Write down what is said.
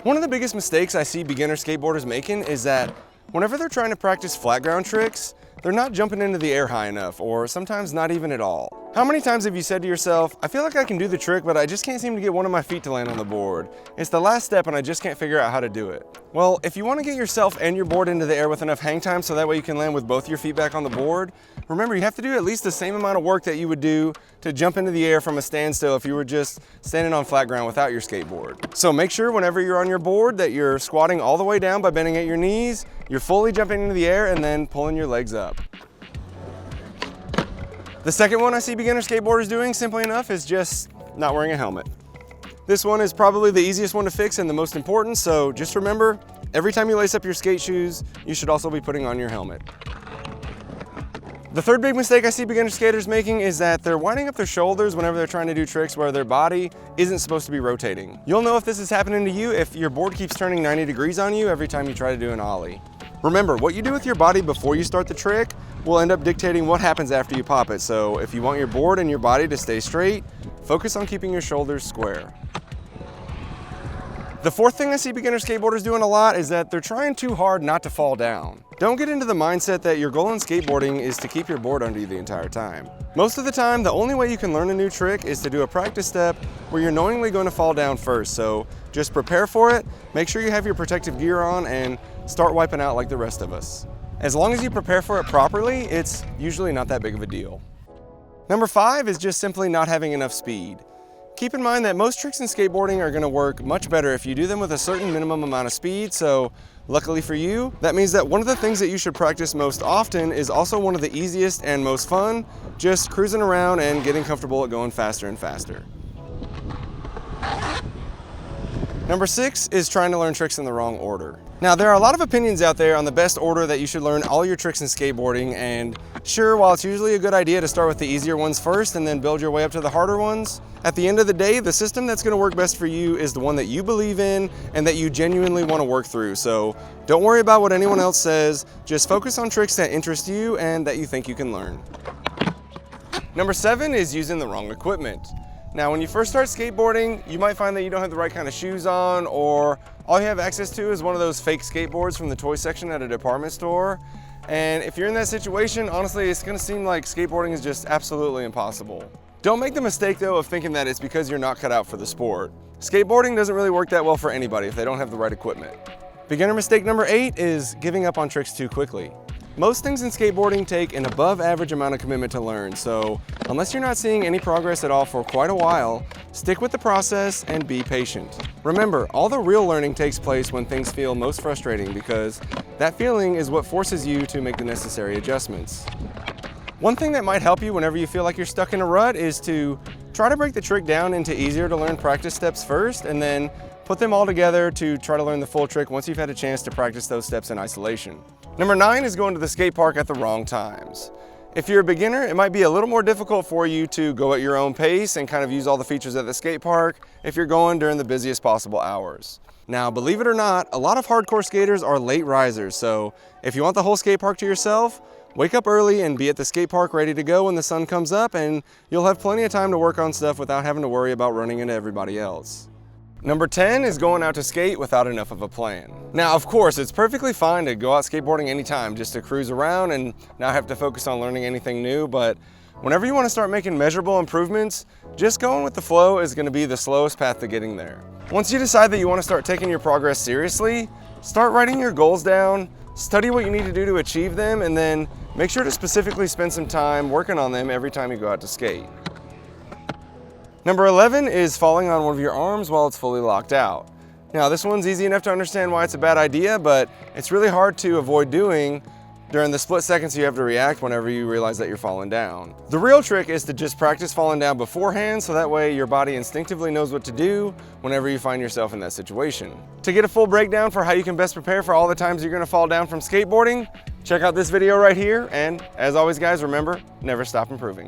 One of the biggest mistakes I see beginner skateboarders making is that whenever they're trying to practice flat ground tricks, they're not jumping into the air high enough, or sometimes not even at all. How many times have you said to yourself, I feel like I can do the trick, but I just can't seem to get one of my feet to land on the board. It's the last step and I just can't figure out how to do it. Well, if you want to get yourself and your board into the air with enough hang time so that way you can land with both your feet back on the board, remember you have to do at least the same amount of work that you would do to jump into the air from a standstill if you were just standing on flat ground without your skateboard. So make sure whenever you're on your board that you're squatting all the way down by bending at your knees, you're fully jumping into the air and then pulling your legs up. The second one I see beginner skateboarders doing, simply enough, is just not wearing a helmet. This one is probably the easiest one to fix and the most important, so just remember, every time you lace up your skate shoes, you should also be putting on your helmet. The third big mistake I see beginner skaters making is that they're winding up their shoulders whenever they're trying to do tricks where their body isn't supposed to be rotating. You'll know if this is happening to you if your board keeps turning 90 degrees on you every time you try to do an ollie. Remember, what you do with your body before you start the trick will end up dictating what happens after you pop it. So if you want your board and your body to stay straight, focus on keeping your shoulders square. The fourth thing I see beginner skateboarders doing a lot is that they're trying too hard not to fall down. Don't get into the mindset that your goal in skateboarding is to keep your board under you the entire time. Most of the time, the only way you can learn a new trick is to do a practice step where you're knowingly going to fall down first. So just prepare for it, make sure you have your protective gear on, and start wiping out like the rest of us. As long as you prepare for it properly, it's usually not that big of a deal. Number 5 is just simply not having enough speed. Keep in mind that most tricks in skateboarding are going to work much better if you do them with a certain minimum amount of speed, so luckily for you, that means that one of the things that you should practice most often is also one of the easiest and most fun, just cruising around and getting comfortable at going faster and faster. Number 6 is trying to learn tricks in the wrong order. Now, there are a lot of opinions out there on the best order that you should learn all your tricks in skateboarding, and sure, while it's usually a good idea to start with the easier ones first and then build your way up to the harder ones, at the end of the day, the system that's going to work best for you is the one that you believe in and that you genuinely want to work through. So don't worry about what anyone else says, just focus on tricks that interest you and that you think you can learn. Number 7 is using the wrong equipment. Now, when you first start skateboarding, you might find that you don't have the right kind of shoes on, or all you have access to is one of those fake skateboards from the toy section at a department store. And if you're in that situation, honestly, it's gonna seem like skateboarding is just absolutely impossible. Don't make the mistake though of thinking that it's because you're not cut out for the sport. Skateboarding doesn't really work that well for anybody if they don't have the right equipment. Beginner mistake number 8 is giving up on tricks too quickly. Most things in skateboarding take an above average amount of commitment to learn, so unless you're not seeing any progress at all for quite a while, stick with the process and be patient. Remember, all the real learning takes place when things feel most frustrating, because that feeling is what forces you to make the necessary adjustments. One thing that might help you whenever you feel like you're stuck in a rut is to try to break the trick down into easier to learn practice steps first, and then put them all together to try to learn the full trick once you've had a chance to practice those steps in isolation. Number 9 is going to the skate park at the wrong times. If you're a beginner, it might be a little more difficult for you to go at your own pace and kind of use all the features at the skate park if you're going during the busiest possible hours. Now, believe it or not, a lot of hardcore skaters are late risers, so if you want the whole skate park to yourself, wake up early and be at the skate park ready to go when the sun comes up, and you'll have plenty of time to work on stuff without having to worry about running into everybody else. Number 10 is going out to skate without enough of a plan. Now, of course, it's perfectly fine to go out skateboarding anytime just to cruise around and not have to focus on learning anything new, but whenever you want to start making measurable improvements, just going with the flow is going to be the slowest path to getting there. Once you decide that you want to start taking your progress seriously, start writing your goals down, study what you need to do to achieve them, and then make sure to specifically spend some time working on them every time you go out to skate. Number 11 is falling on one of your arms while it's fully locked out. Now, this one's easy enough to understand why it's a bad idea, but it's really hard to avoid doing during the split seconds you have to react whenever you realize that you're falling down. The real trick is to just practice falling down beforehand, so that way your body instinctively knows what to do whenever you find yourself in that situation. To get a full breakdown for how you can best prepare for all the times you're gonna fall down from skateboarding, check out this video right here, and as always guys, remember, never stop improving.